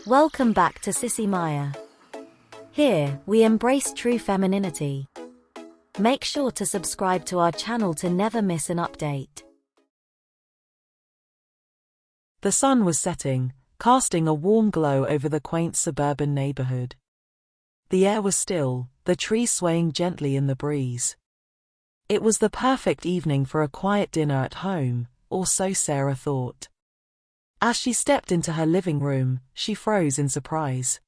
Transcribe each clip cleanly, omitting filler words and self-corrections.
Welcome back to Sissy Maya. Here, we embrace true femininity. Make sure to subscribe to our channel to never miss an update. The sun was setting, casting a warm glow over the quaint suburban neighborhood. The air was still, the trees swaying gently in the breeze. It was the perfect evening for a quiet dinner at home, or so Sarah thought. As she stepped into her living room, she froze in surprise.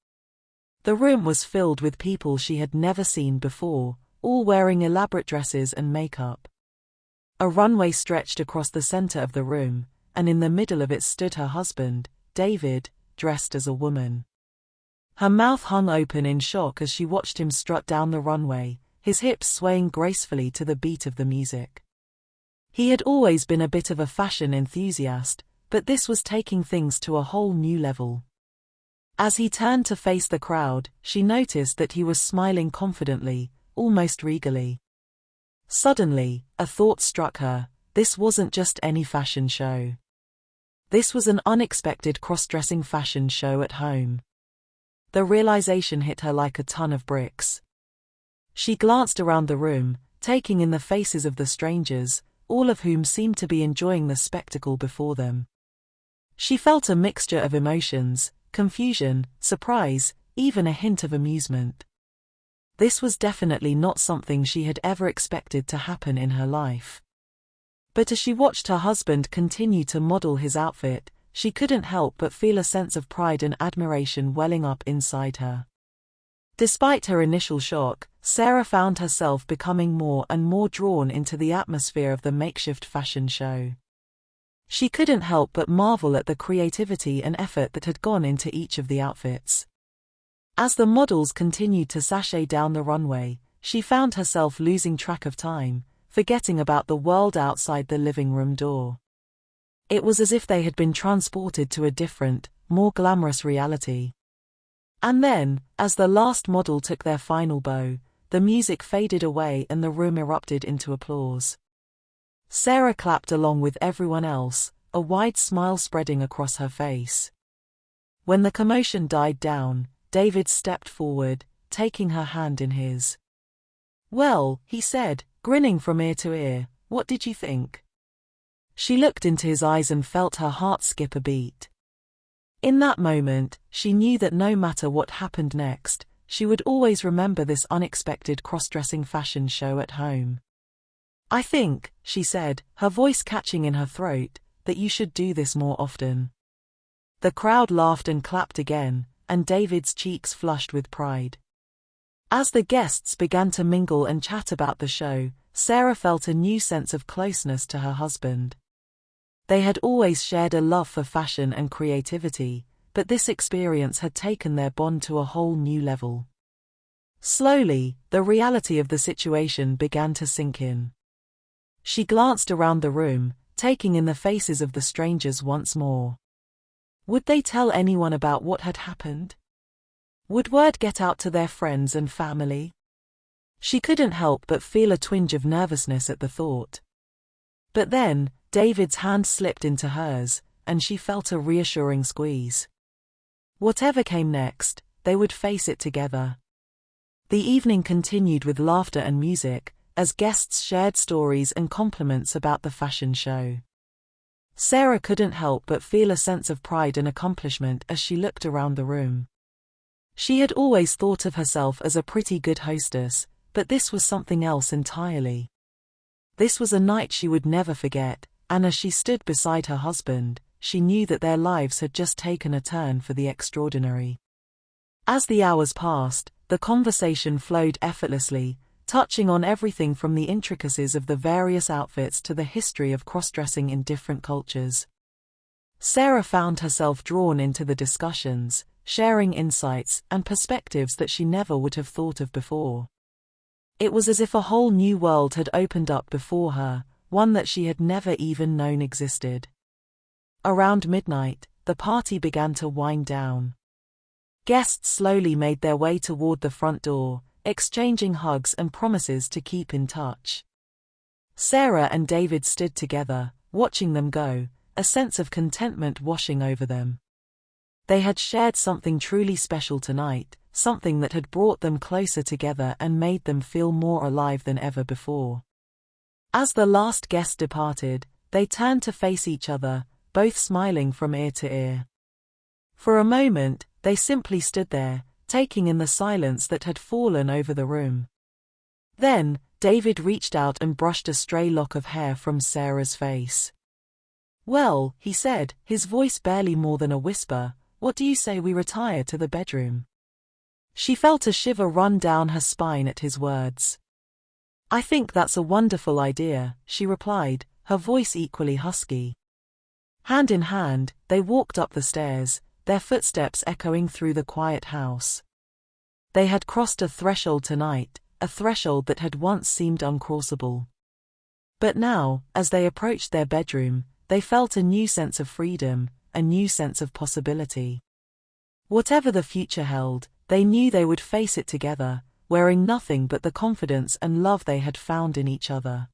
The room was filled with people she had never seen before, all wearing elaborate dresses and makeup. A runway stretched across the center of the room, and in the middle of it stood her husband, David, dressed as a woman. Her mouth hung open in shock as she watched him strut down the runway, his hips swaying gracefully to the beat of the music. He had always been a bit of a fashion enthusiast, but this was taking things to a whole new level. As he turned to face the crowd, she noticed that he was smiling confidently, almost regally. Suddenly, a thought struck her: this wasn't just any fashion show. This was an unexpected cross-dressing fashion show at home. The realization hit her like a ton of bricks. She glanced around the room, taking in the faces of the strangers, all of whom seemed to be enjoying the spectacle before them. She felt a mixture of emotions: confusion, surprise, even a hint of amusement. This was definitely not something she had ever expected to happen in her life. But as she watched her husband continue to model his outfit, she couldn't help but feel a sense of pride and admiration welling up inside her. Despite her initial shock, Sarah found herself becoming more and more drawn into the atmosphere of the makeshift fashion show. She couldn't help but marvel at the creativity and effort that had gone into each of the outfits. As the models continued to sashay down the runway, she found herself losing track of time, forgetting about the world outside the living room door. It was as if they had been transported to a different, more glamorous reality. And then, as the last model took their final bow, the music faded away and the room erupted into applause. Sarah clapped along with everyone else, a wide smile spreading across her face. When the commotion died down, David stepped forward, taking her hand in his. "Well," he said, grinning from ear to ear, "what did you think?" She looked into his eyes and felt her heart skip a beat. In that moment, she knew that no matter what happened next, she would always remember this unexpected cross-dressing fashion show at home. "I think," she said, her voice catching in her throat, "that you should do this more often." The crowd laughed and clapped again, and David's cheeks flushed with pride. As the guests began to mingle and chat about the show, Sarah felt a new sense of closeness to her husband. They had always shared a love for fashion and creativity, but this experience had taken their bond to a whole new level. Slowly, the reality of the situation began to sink in. She glanced around the room, taking in the faces of the strangers once more. Would they tell anyone about what had happened? Would word get out to their friends and family? She couldn't help but feel a twinge of nervousness at the thought. But then, David's hand slipped into hers, and she felt a reassuring squeeze. Whatever came next, they would face it together. The evening continued with laughter and music, as guests shared stories and compliments about the fashion show. Sarah couldn't help but feel a sense of pride and accomplishment as she looked around the room. She had always thought of herself as a pretty good hostess, but this was something else entirely. This was a night she would never forget, and as she stood beside her husband, she knew that their lives had just taken a turn for the extraordinary. As the hours passed, the conversation flowed effortlessly, touching on everything from the intricacies of the various outfits to the history of cross-dressing in different cultures. Sarah found herself drawn into the discussions, sharing insights and perspectives that she never would have thought of before. It was as if a whole new world had opened up before her, one that she had never even known existed. Around midnight, the party began to wind down. Guests slowly made their way toward the front door, exchanging hugs and promises to keep in touch. Sarah and David stood together, watching them go, a sense of contentment washing over them. They had shared something truly special tonight, something that had brought them closer together and made them feel more alive than ever before. As the last guest departed, they turned to face each other, both smiling from ear to ear. For a moment, they simply stood there, taking in the silence that had fallen over the room. Then, David reached out and brushed a stray lock of hair from Sarah's face. "Well," he said, his voice barely more than a whisper, "what do you say we retire to the bedroom?" She felt a shiver run down her spine at his words. "I think that's a wonderful idea," she replied, her voice equally husky. Hand in hand, they walked up the stairs, their footsteps echoing through the quiet house. They had crossed a threshold tonight, a threshold that had once seemed uncrossable. But now, as they approached their bedroom, they felt a new sense of freedom, a new sense of possibility. Whatever the future held, they knew they would face it together, wearing nothing but the confidence and love they had found in each other.